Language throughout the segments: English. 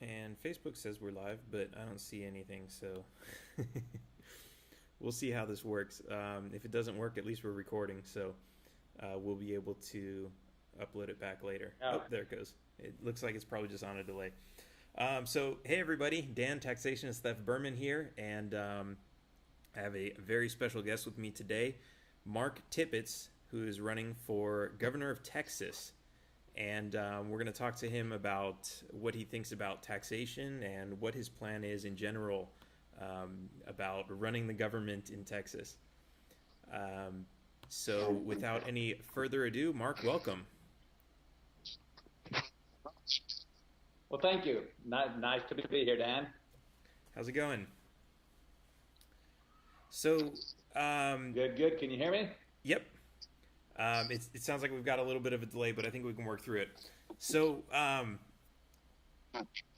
And Facebook says we're live, but I don't see anything, so we'll see how this works. If it doesn't work, at least we're recording, so we'll be able to upload it back later. All Oh, right. there it goes. It looks like it's probably just on a delay. So, hey everybody, Dan, Taxation and Theft Berman here, and I have a very special guest with me today, Mark Tippetts, who is running for governor of Texas. And we're going to talk to him about what he thinks about taxation and what his plan is in general about running the government in Texas. Um, so, without any further ado, Mark, welcome. Well, thank you. Nice to be here, Dan. How's it going? So, Good, good. Can you hear me? yep, it sounds like we've got a little bit of a delay, but I think we can work through it. So,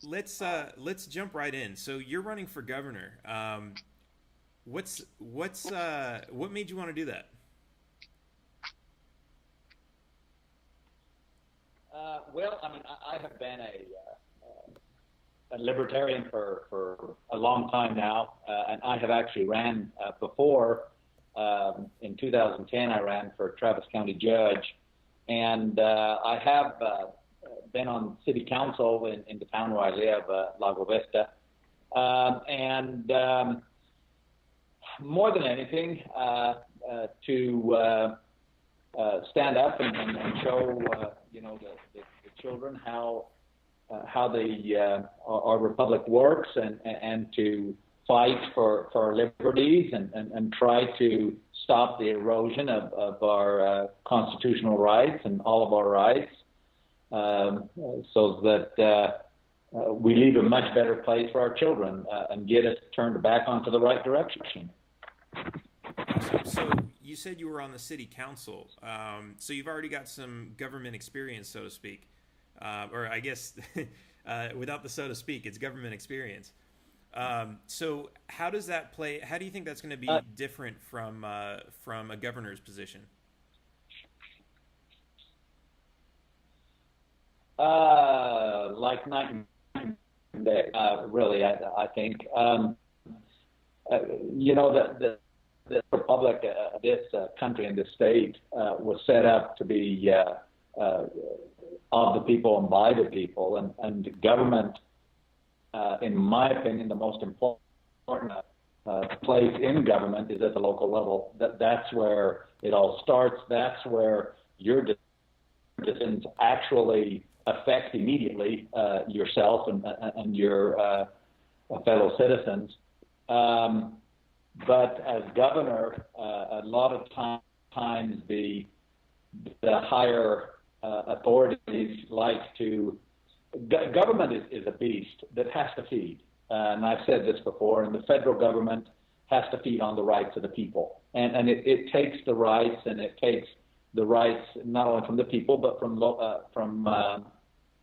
let's jump right in. So, you're running for governor. What made you want to do that? Well, I mean, I have been a libertarian for a long time now, and I have actually ran before. In 2010, I ran for Travis County Judge, and I have been on city council in the town where I live, Lago Vista. And More than anything, to stand up and show the children how our republic works, and to fight for our liberties, and try to stop the erosion of our constitutional rights and all of our rights, so that we leave a much better place for our children, and get us turned back onto the right direction. Awesome. So you said you were on the city council. So you've already got some government experience, so to speak, or I guess without the so to speak, it's government experience. So how does that play? How do you think that's going to be different from a governor's position? Like night and day, really, I think. You know, the republic, this country and this state was set up to be of the people and by the people, and the government, in my opinion, the most important place in government is at the local level. That's where it all starts. That's where your decisions actually affect immediately yourself and your fellow citizens. But as governor, a lot of times the higher authorities like to. Government is a beast that has to feed, and I've said this before. And the federal government has to feed on the rights of the people, and it takes the rights, and it takes the rights not only from the people but from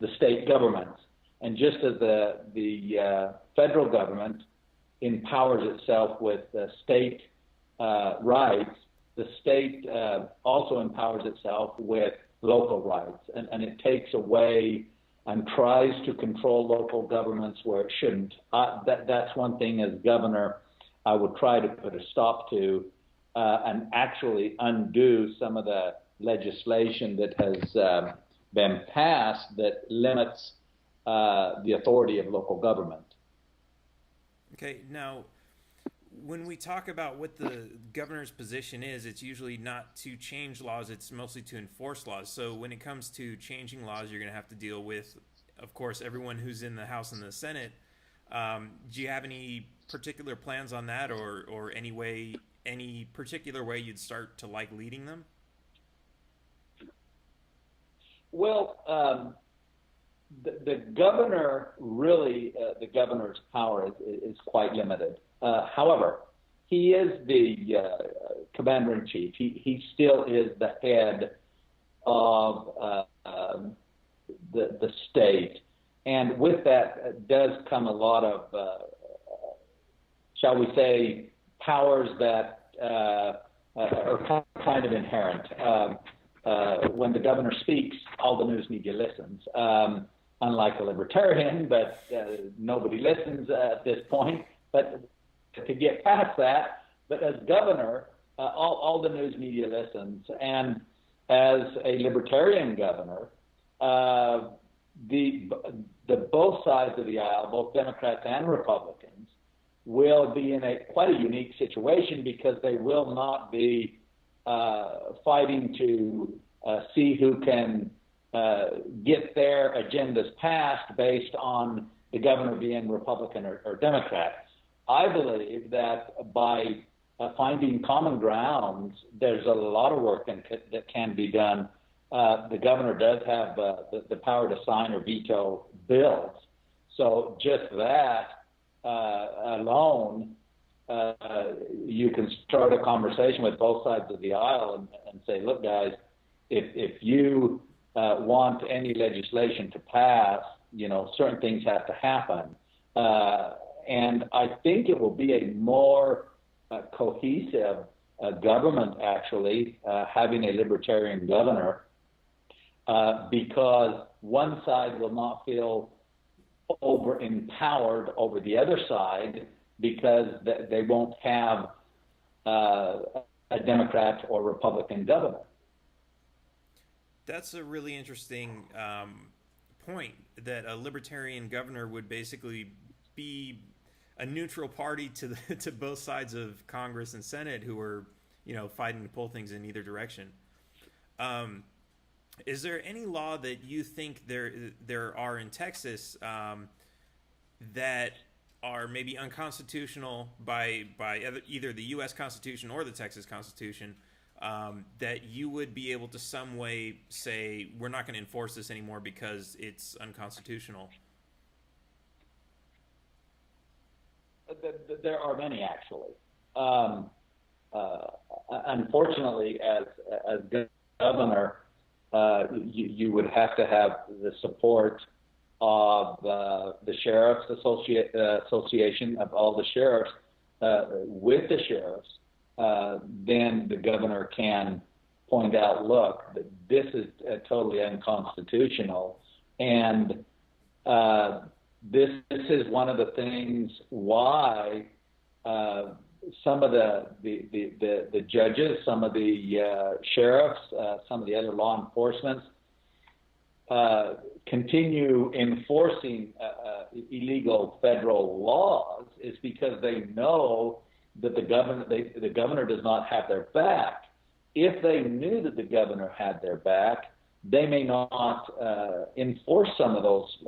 the state governments. And just as the federal government empowers itself with state rights, the state also empowers itself with local rights, and it takes away and tries to control local governments where it shouldn't. That's one thing as governor I would try to put a stop to, and actually undo some of the legislation that has been passed that limits the authority of local government. Okay, now when we talk about what the governor's position is, it's usually not to change laws, it's mostly to enforce laws. So when it comes to changing laws, you're going to have to deal with, of course, everyone who's in the House and the Senate. Do you have any particular plans on that, or any particular way you'd start to like leading them? Well, the governor really, the governor's power is quite limited. However, he is the commander in chief. He still is the head of the state, and with that does come a lot of, shall we say, powers that are kind of inherent. When the governor speaks, all the news media listens. unlike a libertarian, but nobody listens at this point. But to get past that, but as governor, all the news media listens. And as a libertarian governor, the both sides of the aisle, both Democrats and Republicans, will be in quite a unique situation because they will not be fighting to see who can get their agendas passed based on the governor being Republican or Democrat. I believe that by finding common grounds, there's a lot of work that can be done. The governor does have the power to sign or veto bills. So just that alone, you can start a conversation with both sides of the aisle and say, look, guys, if you want any legislation to pass, certain things have to happen. And I think it will be a more cohesive government, actually, having a libertarian governor, because one side will not feel over-empowered over the other side because they won't have a Democrat or Republican governor. That's a really interesting point, that a libertarian governor would basically be a neutral party to both sides of Congress and Senate who are, fighting to pull things in either direction. Is there any law that you think there are in Texas that are maybe unconstitutional by either the U.S. Constitution or the Texas Constitution, that you would be able to some way say, we're not going to enforce this anymore because it's unconstitutional? There are many, actually. Unfortunately, as governor, you would have to have the support of the Sheriff's Association, of all the sheriffs. With the sheriffs, then the governor can point out, look, this is totally unconstitutional. And this is one of the things why some of the judges, some of the sheriffs, some of the other law enforcement continue enforcing illegal federal laws, is because they know that the governor does not have their back. If they knew that the governor had their back, they may not enforce some of those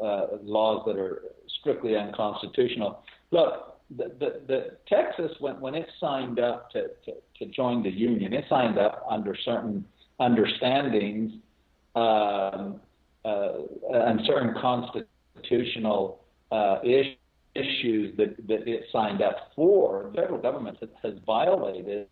laws that are strictly unconstitutional. Look, the Texas, when it signed up to join the union, it signed up under certain understandings and certain constitutional issues that it signed up for. The federal government has violated.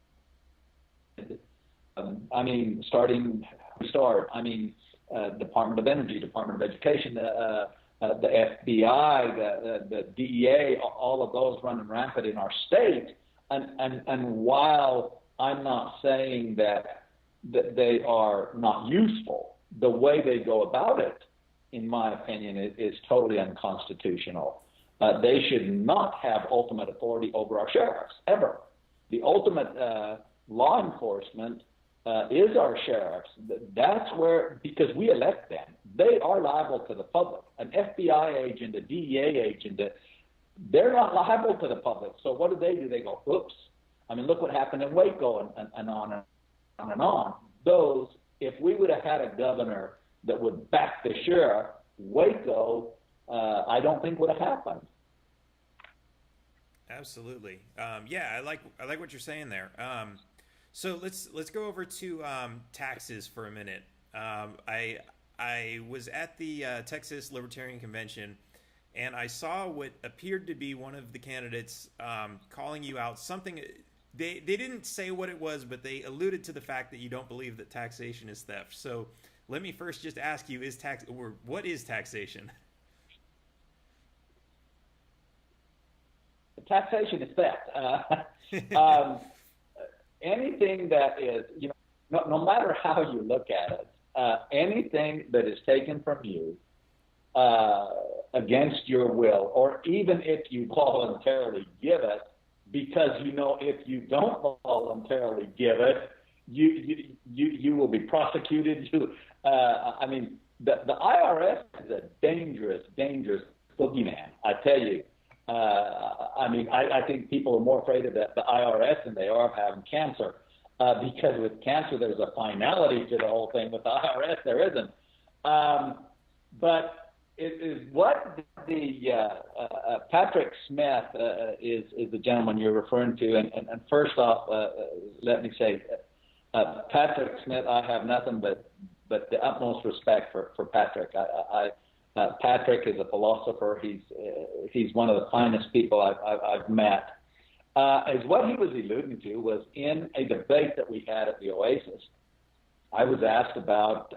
Department of Energy, Department of Education, the FBI, the DEA, all of those running rampant in our state. And while I'm not saying that they are not useful, the way they go about it, in my opinion, is totally unconstitutional. They should not have ultimate authority over our sheriffs, ever. The ultimate law enforcement is our sheriffs. That's where, because we elect them, they are liable to the public. An FBI agent, a DEA agent, they're not liable to the public. So what do? They go, oops. I mean, look what happened in Waco and on and on. Those, if we would have had a governor that would back the sheriff, Waco, I don't think would have happened. Absolutely. I like what you're saying there. So let's go over to taxes for a minute. I was at the Texas Libertarian Convention, and I saw what appeared to be one of the candidates calling you out. Something they didn't say what it was, but they alluded to the fact that you don't believe that taxation is theft. So let me first just ask you: what is taxation? Taxation is theft. Anything that is, no matter how you look at it, anything that is taken from you against your will, or even if you voluntarily give it, because you know if you don't voluntarily give it, you will be prosecuted. I mean, the IRS is a dangerous boogeyman. I tell you. I mean, I think people are more afraid of the IRS than they are of having cancer, because with cancer there's a finality to the whole thing. With the IRS there isn't. But it is what the Patrick Smith is the gentleman you're referring to. And first off, let me say, Patrick Smith, I have nothing but the utmost respect for Patrick. Patrick is a philosopher. He's one of the finest people I've met. As what he was alluding to was in a debate that we had at the Oasis. I was asked about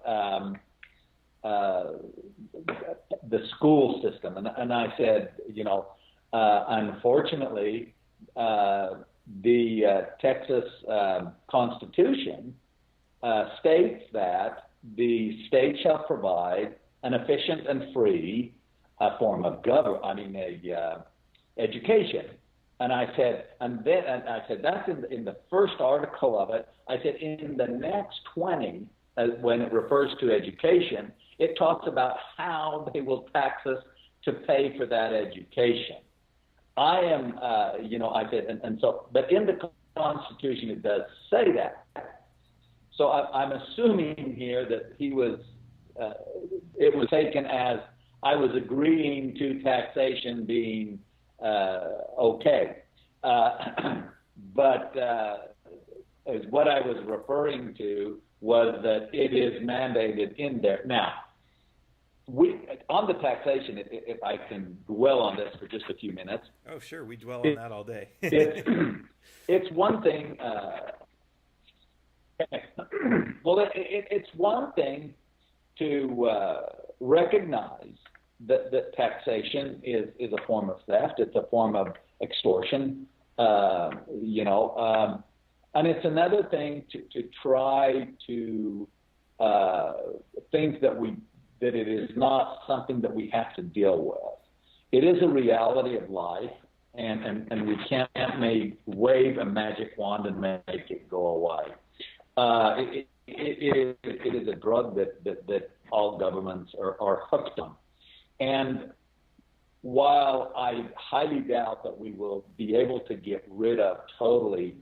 the school system, and I said, unfortunately, the Texas Constitution states that the state shall provide an efficient and free form of education. And I said, that's in the first article of it. I said, in the next 20, when it refers to education, it talks about how they will tax us to pay for that education. I am, I said, and so, but in the Constitution it does say that. So I'm assuming here that he was, it was taken as I was agreeing to taxation being okay. But as what I was referring to was that it is mandated in there. Now, on the taxation, if I can dwell on this for just a few minutes. Oh, sure. We dwell on that all day. It's one thing. Well, it's one thing to recognize that taxation is a form of theft. It's a form of extortion, and it's another thing to try to think that it is not something that we have to deal with. It is a reality of life, and we can't wave a magic wand and make it go away. It is a drug that all governments are hooked on. And while I highly doubt that we will be able to get rid of totally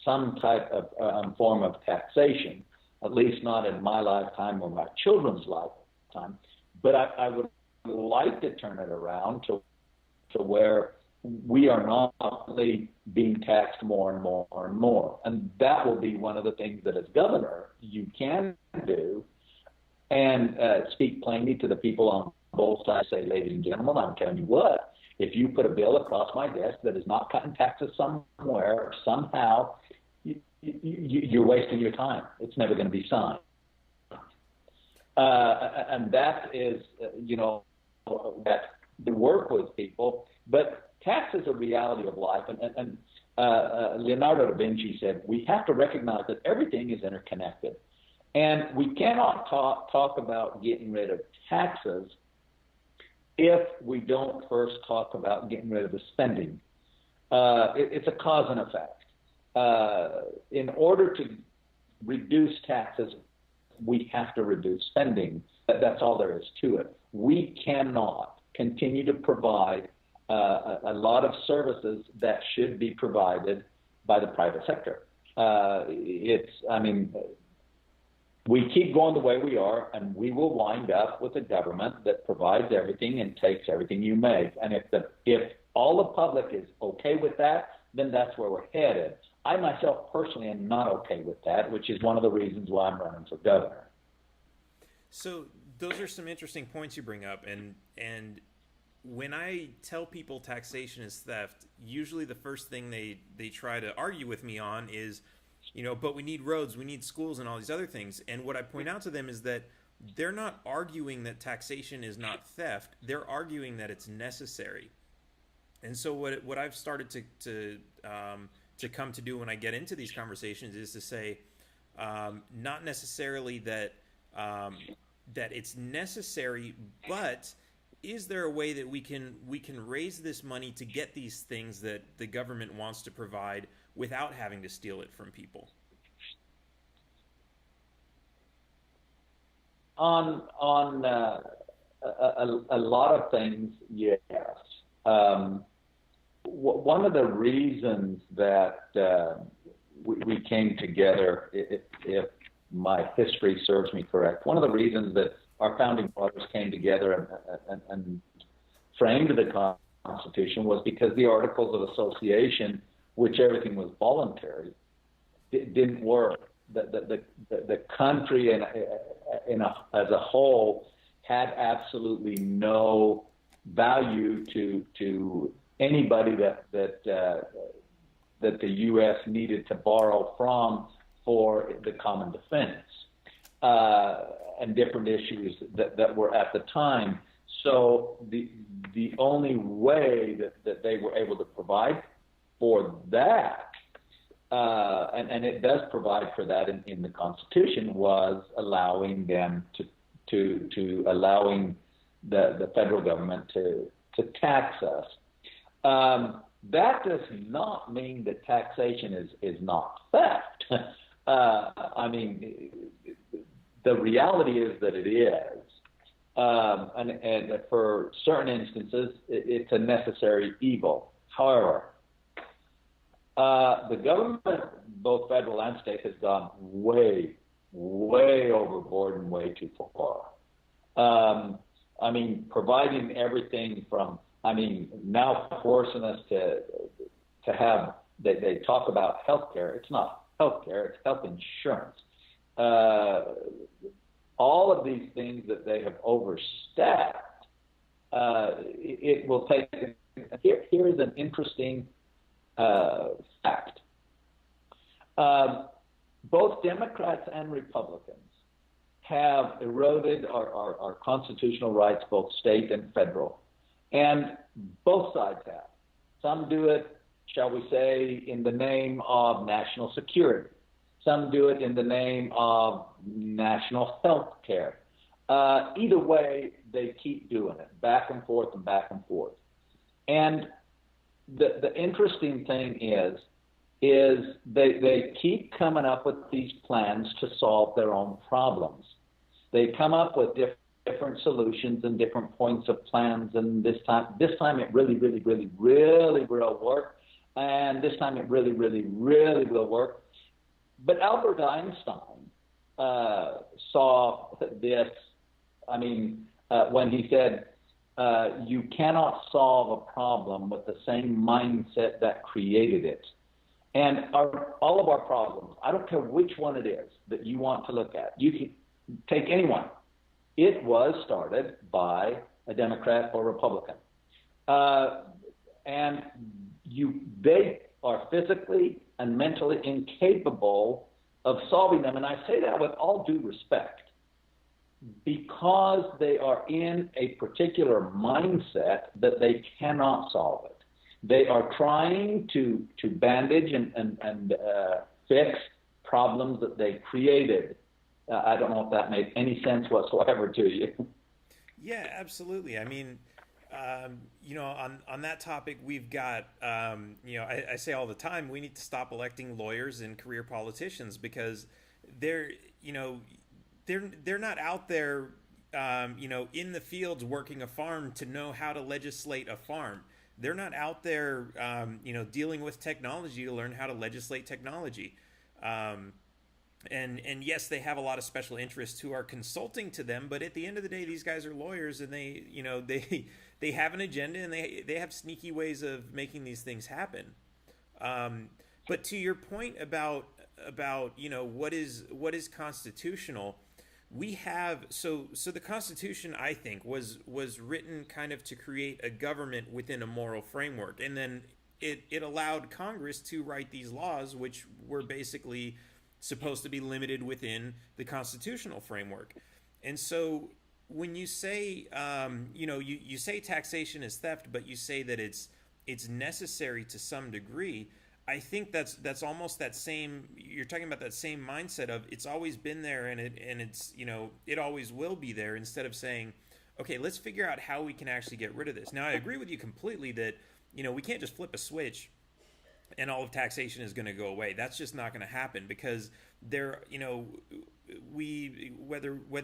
some type of form of taxation, at least not in my lifetime or my children's lifetime, but I would like to turn it around to where we are not only being taxed more and more and more. And that will be one of the things that as governor you can do, and speak plainly to the people on both sides. Say, ladies and gentlemen, I'm telling you what, if you put a bill across my desk that is not cutting taxes somewhere or somehow, you're wasting your time. It's never going to be signed. And that is, that the work with people. But tax is a reality of life. And Leonardo da Vinci said, we have to recognize that everything is interconnected. And we cannot talk about getting rid of taxes if we don't first talk about getting rid of the spending. It's a cause and effect. In order to reduce taxes, we have to reduce spending. That's all there is to it. We cannot continue to provide a lot of services that should be provided by the private sector. We keep going the way we are, and we will wind up with a government that provides everything and takes everything you make. And if all the public is okay with that, then that's where we're headed. I myself personally am not okay with that, which is one of the reasons why I'm running for governor. So those are some interesting points you bring up, and when I tell people taxation is theft, usually the first thing they try to argue with me on is, but we need roads, we need schools, and all these other things. And what I point out to them is that they're not arguing that taxation is not theft. They're arguing that it's necessary. And so what I've started to come to do when I get into these conversations is to say, not necessarily that it's necessary, but is there a way that we can raise this money to get these things that the government wants to provide without having to steal it from people? On a lot of things, yes. One of the reasons that we came together, if my history serves me correct, one of the reasons that our founding fathers came together and framed the Constitution was because the Articles of Association, which everything was voluntary, didn't work. The country as a whole had absolutely no value to anybody that the U.S. needed to borrow from for the common defense and different issues that were at the time. So the only way that they were able to provide for that, and it does provide for that in the Constitution, was allowing them to allowing the federal government to tax us. That does not mean that taxation is not theft. I mean, the reality is that it is. And for certain instances, it's a necessary evil. However, the government, both federal and state, has gone way overboard and way too far. I mean, providing everything from, now forcing us to have, they talk about health care. It's not health care, it's health insurance. All of these things that they have overstepped, it will take, here is an interesting fact. Both Democrats and Republicans have eroded our constitutional rights, both state and federal. And both sides have. Some do it, shall we say, in the name of national security. Some do it in the name of national health care. Either way, they keep doing it, back and forth and back and forth. And the interesting thing is they keep coming up with these plans to solve their own problems. They come up with different solutions and different points of plans, and this time it really will work, and this time it really will work. But Albert Einstein saw this, when he said, you cannot solve a problem with the same mindset that created it. And all of our problems, I don't care which one it is that you want to look at, you can take anyone. It was started by a Democrat or Republican. And they are physically and mentally incapable of solving them. And I say that with all due respect, because they are in a particular mindset that they cannot solve it. They are trying to bandage and fix problems that they created. I don't know if that made any sense whatsoever to you. Yeah, absolutely. I mean, on that topic, we've got, I say all the time, we need to stop electing lawyers and career politicians because they're not out there, in the fields working a farm to know how to legislate a farm. They're not out there, dealing with technology to learn how to legislate technology. And yes, they have a lot of special interests who are consulting to them, but at the end of the day, these guys are lawyers, and they have an agenda, and they have sneaky ways of making these things happen. But to your point about what is constitutional, we have so the Constitution, I think, was written kind of to create a government within a moral framework, and then it allowed Congress to write these laws, which were basically supposed to be limited within the constitutional framework. And so when you say, you say taxation is theft, but you say that it's necessary to some degree, I think that's almost that same, you're talking about that same mindset of it's always been there and it's, it always will be there, instead of saying, okay, let's figure out how we can actually get rid of this. Now, I agree with you completely that, we can't just flip a switch and all of taxation is going to go away. That's just not going to happen, because whether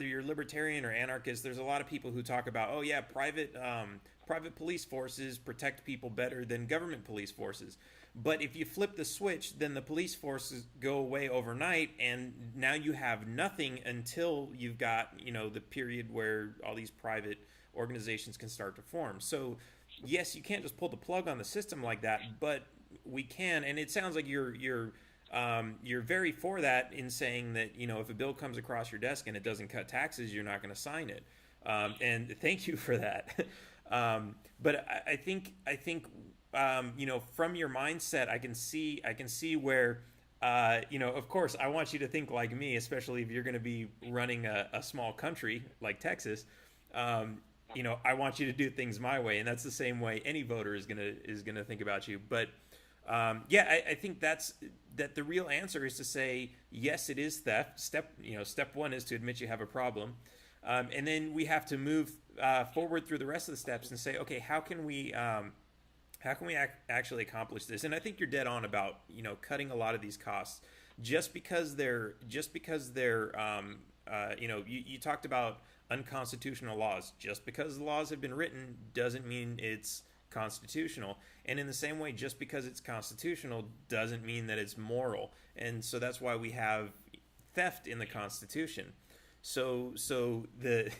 you're libertarian or anarchist, there's a lot of people who talk about, oh yeah, private police forces protect people better than government police forces. But if you flip the switch, then the police forces go away overnight, and now you have nothing until you've got, the period where all these private organizations can start to form. So yes, you can't just pull the plug on the system like that, but we can. And it sounds like you're very for that, in saying that, if a bill comes across your desk and it doesn't cut taxes, you're not going to sign it. And thank you for that. But I think from your mindset, I can see where, of course, I want you to think like me, especially if you're going to be running a small country like Texas. I want you to do things my way, and that's the same way any voter is gonna think about you. But I think that the real answer is to say, yes, it is theft. Step one is to admit you have a problem, and then we have to move forward through the rest of the steps and say, okay, how can we actually accomplish this? And I think you're dead on about cutting a lot of these costs, just because they're you talked about unconstitutional laws. Just because the laws have been written doesn't mean it's constitutional. And in the same way, just because it's constitutional doesn't mean that it's moral. And so that's why we have theft in the Constitution. So the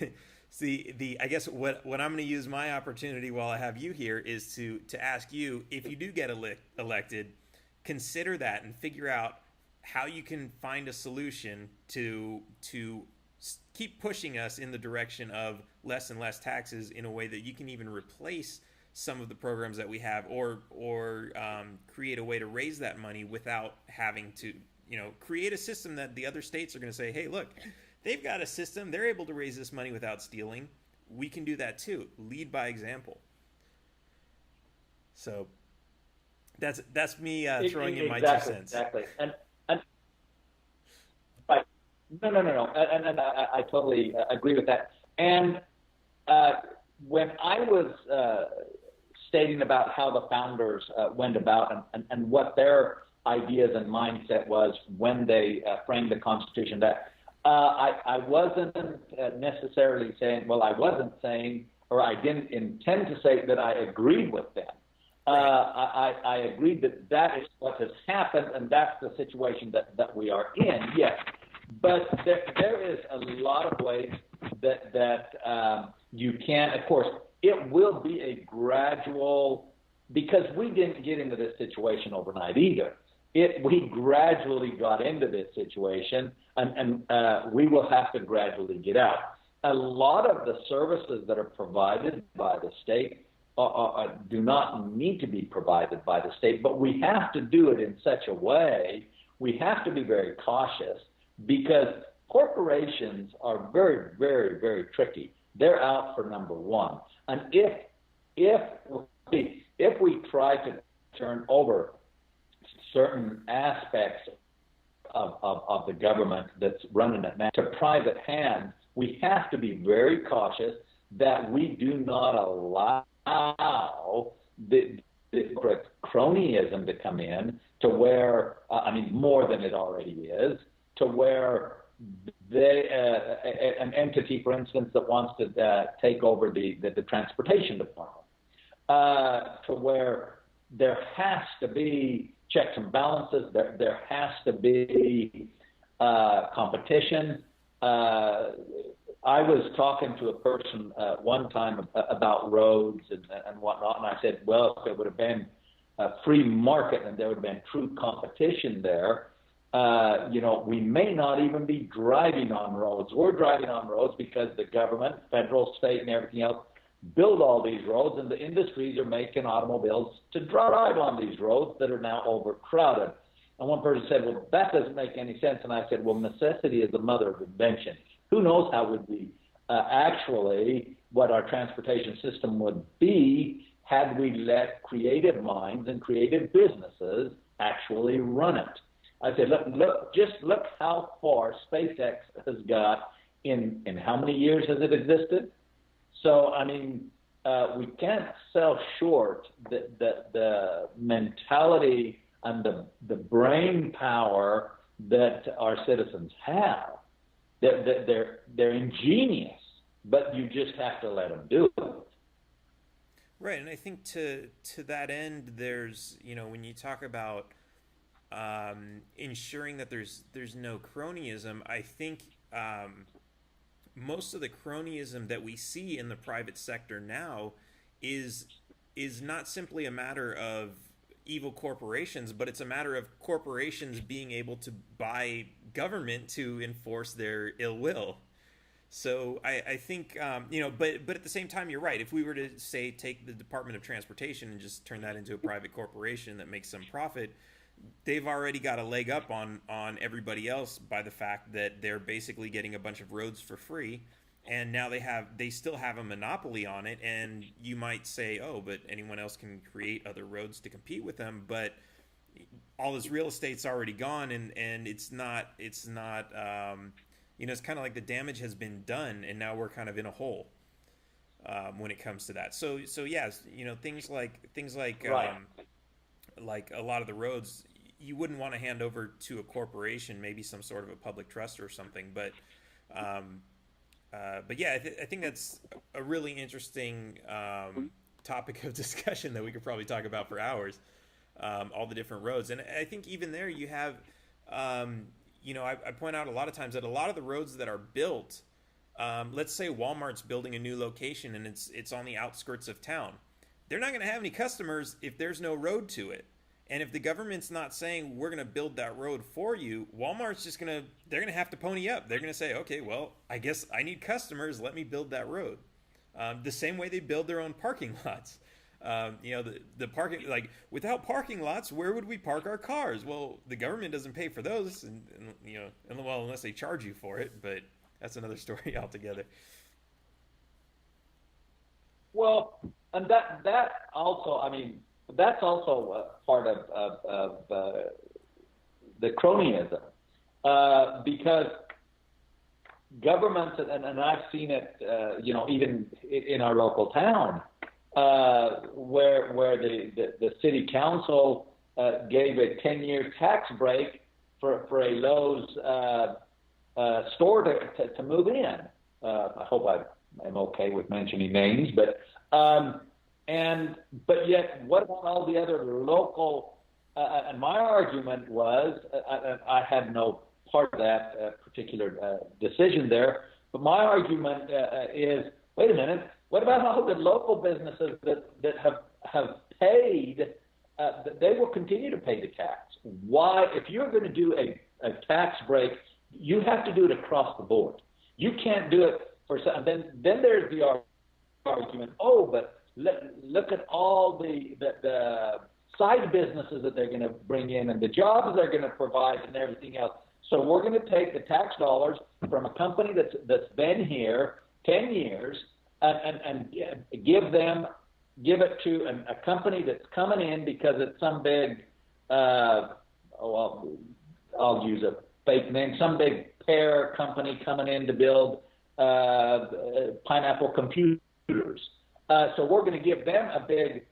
I guess what I'm going to use my opportunity while I have you here is to ask you, if you do get elected, consider that and figure out how you can find a solution to keep pushing us in the direction of less and less taxes, in a way that you can even replace some of the programs that we have, or create a way to raise that money without having to, create a system that the other states are going to say, hey, look, they've got a system, they're able to raise this money without stealing. We can do that too. Lead by example. So that's me throwing in my 2 cents. Exactly. And right. No. And I totally agree with that. And when I was stating about how the founders went about and what their ideas and mindset was when they framed the Constitution, that I wasn't necessarily saying, well, I wasn't saying, or I didn't intend to say that I agreed with them. I agreed that that is what has happened, and that's the situation that we are in, yes. But there is a lot of ways that you can, of course, it will be a gradual, because we didn't get into this situation overnight either. We gradually got into this situation, and we will have to gradually get out. A lot of the services that are provided by the state do not need to be provided by the state, but we have to do it in such a way, we have to be very cautious, because corporations are very, very, very tricky. They're out for number one. And if we try to turn over certain aspects of the government that's running it now to private hands, we have to be very cautious that we do not allow the cronyism to come in to where, more than it already is, to where an entity, for instance, that wants to take over the transportation department, to where there has to be checks and balances, there has to be competition. I was talking to a person one time about roads and whatnot, and I said, well, if it would have been a free market and there would have been true competition there, we may not even be driving on roads. We're driving on roads because the government, federal, state, and everything else build all these roads, and the industries are making automobiles to drive on these roads that are now overcrowded. And one person said, well, that doesn't make any sense. And I said, well, necessity is the mother of invention. Who knows how would we actually, what our transportation system would be had we let creative minds and creative businesses actually run it. I said, look how far SpaceX has got in how many years has it existed? So, I mean, we can't sell short the mentality and the brain power that our citizens have. They're ingenious, but you just have to let them do it. Right, and I think to that end, there's, when you talk about ensuring that there's no cronyism, I think most of the cronyism that we see in the private sector now is not simply a matter of evil corporations, but it's a matter of corporations being able to buy government to enforce their ill will. So I think, but at the same time, you're right. If we were to, say, take the Department of Transportation and just turn that into a private corporation that makes some profit, they've already got a leg up on everybody else by the fact that they're basically getting a bunch of roads for free. And now they still have a monopoly on it. And you might say, oh, but anyone else can create other roads to compete with them. But all this real estate's already gone, and it's not, it's kind of like the damage has been done, and now we're kind of in a hole when it comes to that. So yes, things like Right. like a lot of the roads, you wouldn't want to hand over to a corporation, maybe some sort of a public trust or something. But yeah, I think that's a really interesting topic of discussion that we could probably talk about for hours. All the different roads, and I think even there you have. I point out a lot of times that a lot of the roads that are built, let's say Walmart's building a new location and it's on the outskirts of town. They're not going to have any customers if there's no road to it. And if the government's not saying we're going to build that road for you, Walmart's they're going to have to pony up. They're going to say, okay, well, I guess I need customers. Let me build that road. The same way they build their own parking lots. The parking, like, without parking lots, where would we park our cars? Well, the government doesn't pay for those, and well, unless they charge you for it, but that's another story altogether. Well, and that also, I mean, that's also part of the cronyism, because governments, and I've seen it, even in our local town, where the city council gave a 10-year tax break for a Lowe's store to move in. I hope I'm okay with mentioning names, but yet, what about all the other local? And my argument was, I had no part of that particular decision there, but my argument is, wait a minute, what about all the local businesses that have paid? They will continue to pay the tax. Why, if you're going to do a tax break, you have to do it across the board. You can't do it for some. Then there's the argument. Oh, but look at all the side businesses that they're going to bring in and the jobs they're going to provide and everything else. So we're going to take the tax dollars from a company that's been here 10 years and give it to a company that's coming in because it's some big, I'll use a fake name, some big pear company coming in to build pineapple computers. So we're going to give them a big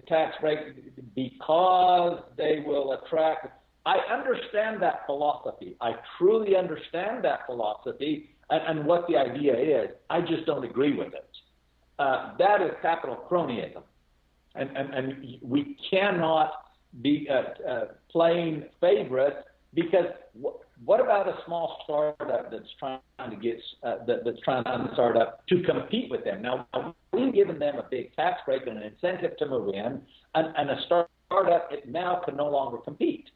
tax break because they will attract. I understand that philosophy. I truly understand that philosophy and what the idea is. I just don't agree with it. That is capital cronyism. And we cannot be playing favorites, because what about a small startup that's trying to get that's trying to start up to compete with them? Now, we've given them a big tax break and an incentive to move in, and a startup it now can no longer compete.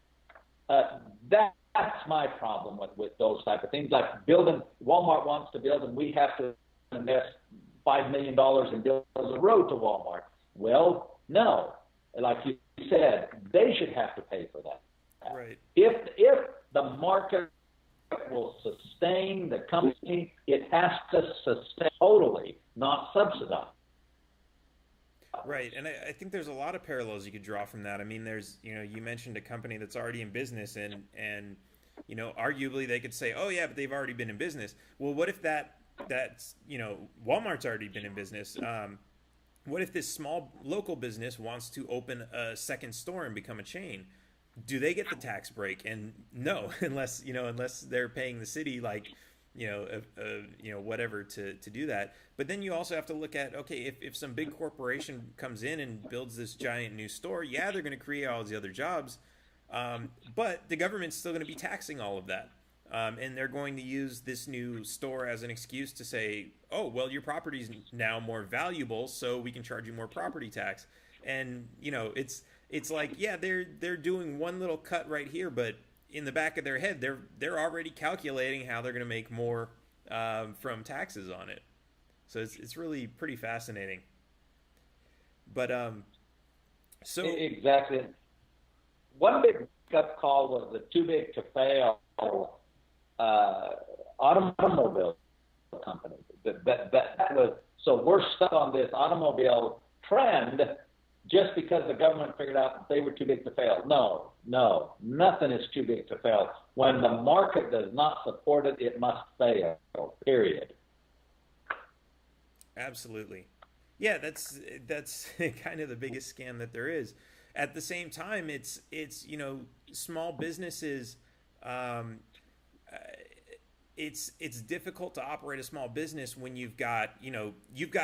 That's my problem with those type of things. Like building, Walmart wants to build, and we have to invest $5 million and build a road to Walmart. Well, no. Like you said, they should have to pay for that. Right. If the market will sustain the company, it has to sustain totally, not subsidize. Right, and I think there's a lot of parallels you could draw from that. I mean, there's, you mentioned a company that's already in business, and arguably they could say, oh yeah, but they've already been in business. Well, what if that that's, Walmart's already been in business. What if this small local business wants to open a second store and become a chain? Do they get the tax break? And no, unless they're paying the city like, whatever to do that. But then you also have to look at, okay, if some big corporation comes in and builds this giant new store, yeah, they're going to create all these other jobs, but the government's still going to be taxing all of that. And they're going to use this new store as an excuse to say, oh, well, your property's now more valuable, so we can charge you more property tax. And, it's like, yeah, they're doing one little cut right here, but in the back of their head, they're already calculating how they're going to make more from taxes on it. So it's really pretty fascinating. But so exactly, one big up call was the too big to fail automobile company. That was, so we're stuck on this automobile trend just because the government figured out they were too big to fail. No, nothing is too big to fail. When the market does not support it, it must fail, period. Absolutely. Yeah, that's kind of the biggest scam that there is. At the same time, it's small businesses, it's difficult to operate a small business when you've got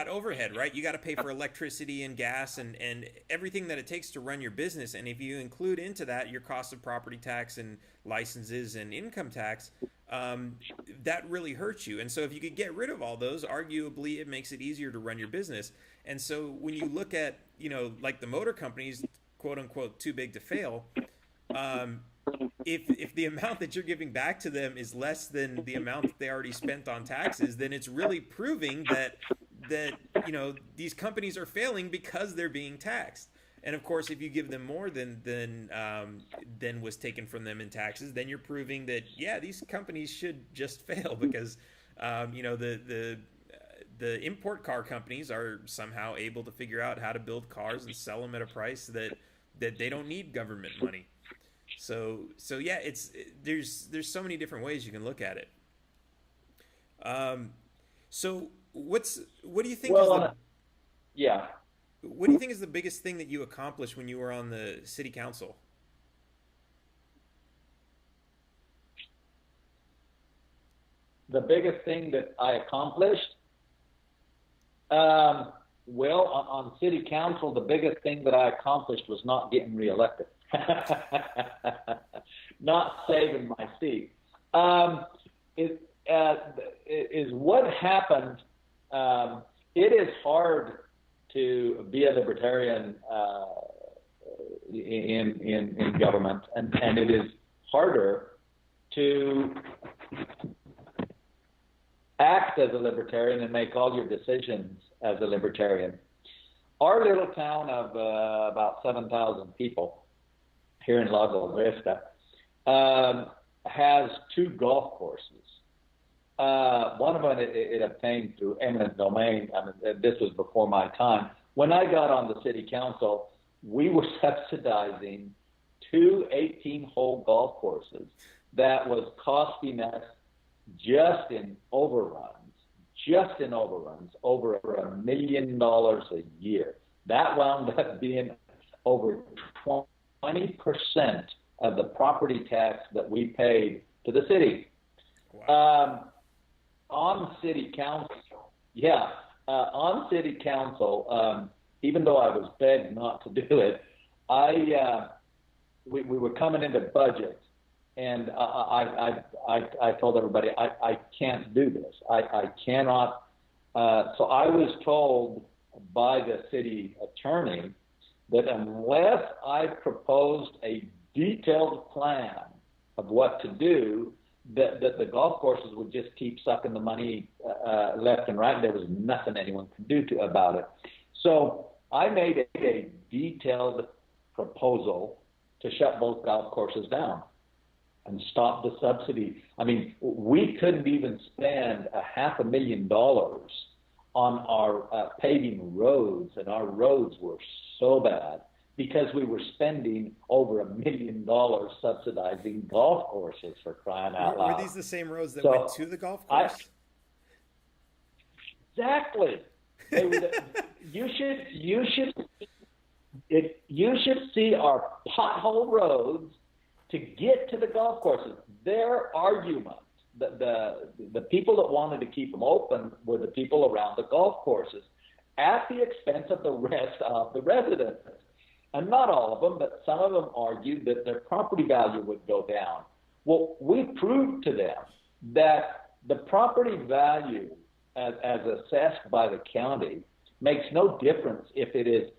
overhead, right? You got to pay for electricity and gas and everything that it takes to run your business. And if you include into that your cost of property tax and licenses and income tax, that really hurts you. And so if you could get rid of all those, arguably it makes it easier to run your business. And so when you look at, like the motor companies, quote unquote, too big to fail, if the amount that you're giving back to them is less than the amount that they already spent on taxes, then it's really proving that these companies are failing because they're being taxed. And of course, if you give them more than was taken from them in taxes, then you're proving that, yeah, these companies should just fail because the import car companies are somehow able to figure out how to build cars and sell them at a price that they don't need government money. So yeah, there's so many different ways you can look at it. So what do you think? Yeah. What do you think is the biggest thing that you accomplished when you were on the city council? The biggest thing that I accomplished? Well, on city council, the biggest thing that I accomplished was not getting reelected. Not saving my seat. Is what happened. It is hard to be a libertarian in government, and it is harder to act as a libertarian and make all your decisions as a libertarian. Our little town of about 7,000 people here in Lago Vista has 2 golf courses. One of them it obtained through eminent domain. I mean, this was before my time. When I got on the city council, we were subsidizing 2 18-hole golf courses that was costing us just in overruns, over $1 million a year. That wound up being over 20% of the property tax that we paid to the city. Wow. On city council, even though I was begged not to do it, we were coming into budget, and I told everybody I can't do this. I cannot. So I was told by the city attorney that unless I proposed a detailed plan of what to do, that the golf courses would just keep sucking the money left and right. There was nothing anyone could do about it. So I made a detailed proposal to shut both golf courses down and stop the subsidy. I mean, we couldn't even spend $500,000 on our paving roads, and our roads were so bad because we were spending over $1 million subsidizing golf courses, for crying out loud. Were these the same roads that went to the golf course? Exactly. They were you should see our pothole roads to get to the golf courses. Their argument, the people that wanted to keep them open were the people around the golf courses, at the expense of the rest of the residents. And not all of them, but some of them argued that their property value would go down. Well, we proved to them that the property value as assessed by the county makes no difference if it is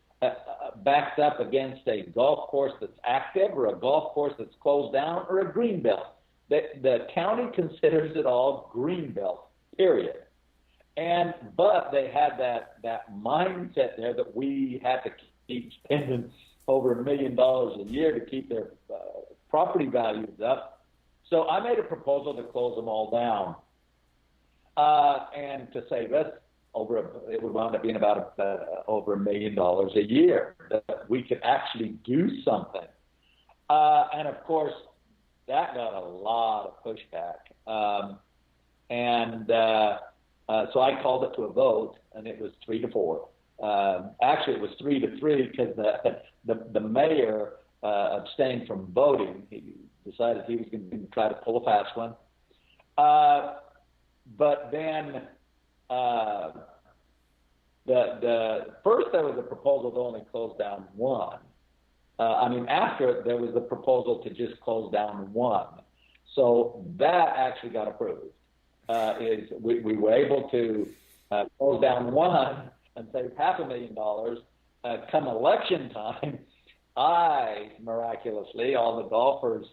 backed up against a golf course that's active or a golf course that's closed down or a green belt. The county considers it all green belt, period. But they had that mindset there that we had to keep spending over $1 million a year to keep their property values up. So I made a proposal to close them all down, and to save us it would wind up being about over $1 million a year that we could actually do something. And of course, that got a lot of pushback. So I called it to a vote, and it was 3-4. Actually, it was 3-3 because the mayor abstained from voting. He decided he was going to try to pull a fast one. But then the first there was a proposal to only close down one. After there was a proposal to just close down one. So that actually got approved. We were able to close down one and save $500,000. Come election time, I miraculously, all the golfers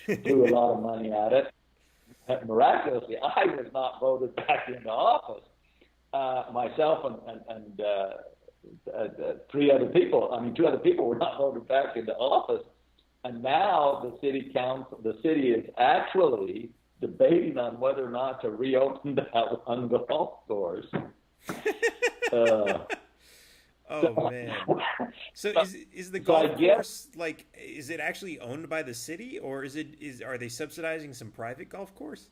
threw a lot of money at it. Miraculously, I was not voted back into office. Myself and two other people were not voted back into office. And now the city is actually debating on whether or not to reopen that one golf course. Man! So is the golf course is it actually owned by the city, or are they subsidizing some private golf course?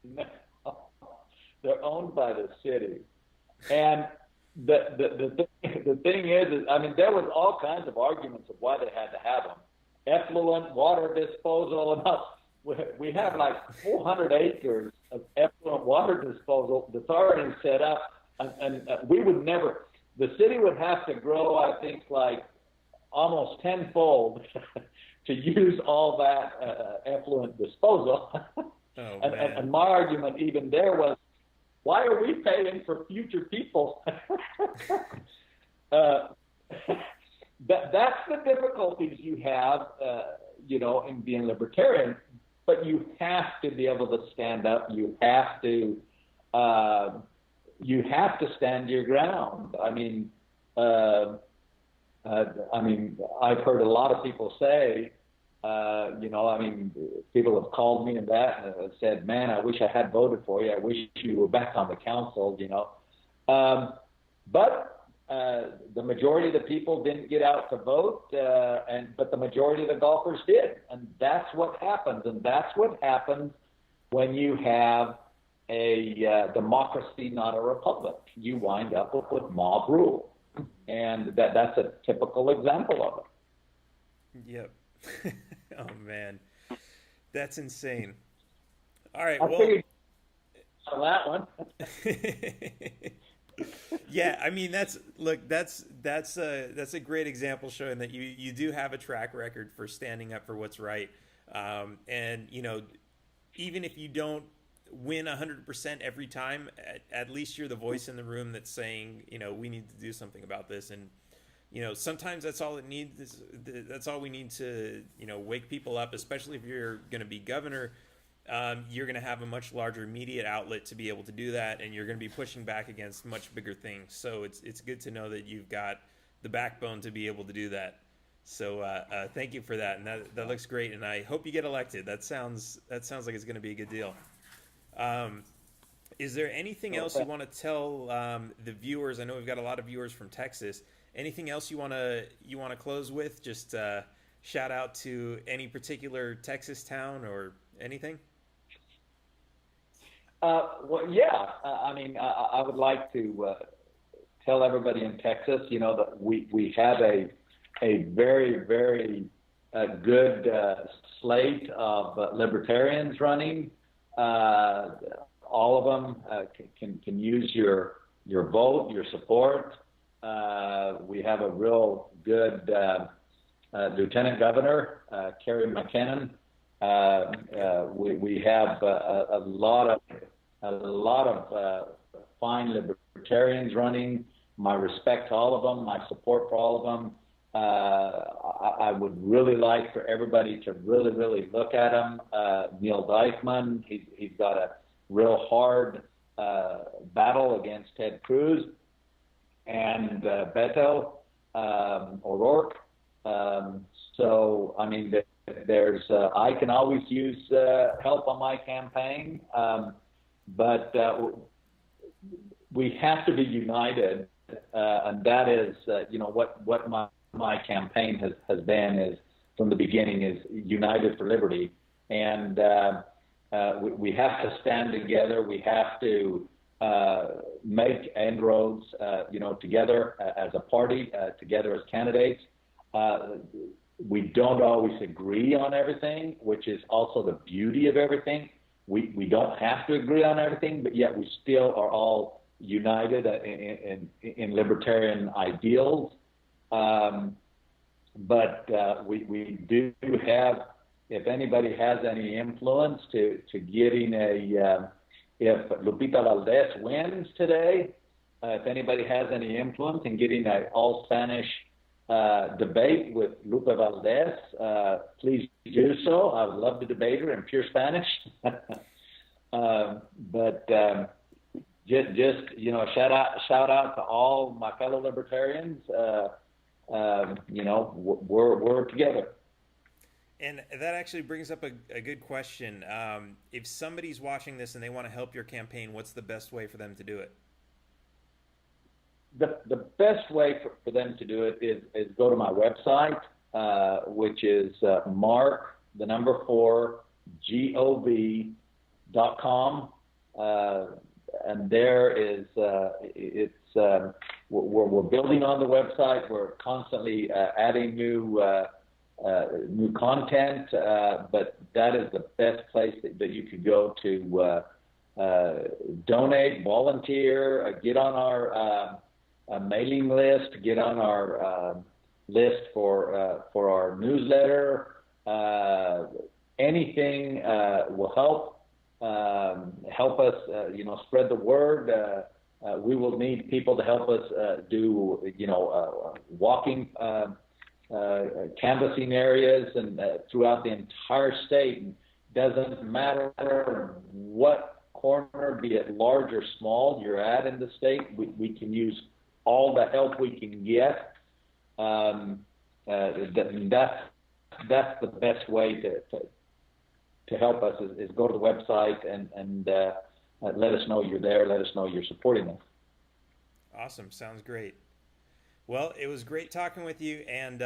No, they're owned by the city, and the thing is there was all kinds of arguments of why they had to have them. Effluent water disposal, and we have like 400 acres of effluent water disposal that's already set up. And we would never, the city would have to grow, I think, like almost tenfold to use all that effluent disposal. And my argument even there was, why are we paying for future people? That's the difficulties you have, in being libertarian, but you have to be able to stand up. You have to stand your ground. I've heard a lot of people say, people have called me and said, man, I wish I had voted for you. I wish you were back on the council, But the majority of the people didn't get out to vote, but the majority of the golfers did. And that's what happens. And that's what happens when you have a democracy, not a republic. You wind up with mob rule, and that's a typical example of it. Yep. Oh man, that's insane. All right, I figured on that one. Yeah, that's a great example showing that you do have a track record for standing up for what's right, and even if you don't win 100% every time, at least you're the voice in the room that's saying, we need to do something about this. And sometimes that's all it needs. That's all we need to wake people up, especially if you're going to be governor. You're going to have a much larger media outlet to be able to do that, and you're going to be pushing back against much bigger things. So it's good to know that you've got the backbone to be able to do that. So thank you for that, and that looks great. And I hope you get elected. That sounds like it's going to be a good deal. Is there anything else you want to tell the viewers? I know we've got a lot of viewers from Texas. Anything else you want to close with? Just shout out to any particular Texas town or anything? Well, yeah. I mean, I would like to tell everybody in Texas, that we have a very, very good slate of libertarians running. All of them can use your vote, your support. We have a real good Lieutenant Governor, Kerry McKinnon. We have a lot of fine libertarians running. My respect to all of them, my support for all of them. I would really like for everybody to really, really look at him. Neil Dykman, he's got a real hard battle against Ted Cruz and Beto O'Rourke. So, I mean, there's I can always use help on my campaign, but we have to be united, and that is, what my campaign has been is from the beginning is United for Liberty, and we have to stand together. We have to make inroads, together as a party, together as candidates. We don't always agree on everything, which is also the beauty of everything. We don't have to agree on everything, but yet we still are all united in libertarian ideals. But we do have, if anybody has any influence to getting if Lupita Valdez wins today, if anybody has any influence in getting an all-Spanish debate with Lupe Valdez, please do so. I would love to debate her in pure Spanish. But shout out to all my fellow libertarians. We're together. And that actually brings up a good question. If somebody's watching this and they want to help your campaign, what's the best way for them to do it? The best way for them to do it is go to my website, which is mark4gov.com, and there is we're building on the website. We're constantly adding new content, but that is the best place that you could go to donate, volunteer, get on our mailing list, get on our list for our newsletter. Anything will help us, spread the word. We will need people to help us do, walking, canvassing areas and throughout the entire state. And doesn't matter what corner, be it large or small, you're at in the state. We can use all the help we can get. That's the best way to help us is go to the website and let us know you're there. Let us know you're supporting us. Awesome. Sounds great. Well, it was great talking with you. And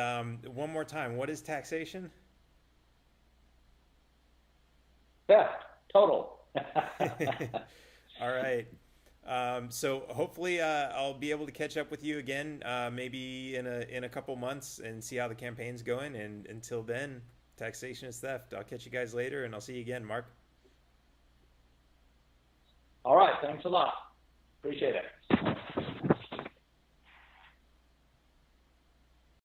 one more time, what is taxation? Yeah, total. All right. So hopefully I'll be able to catch up with you again, maybe in a couple months and see how the campaign's going. And until then, taxation is theft. I'll catch you guys later, and I'll see you again, Mark. All right. Thanks a lot. Appreciate it.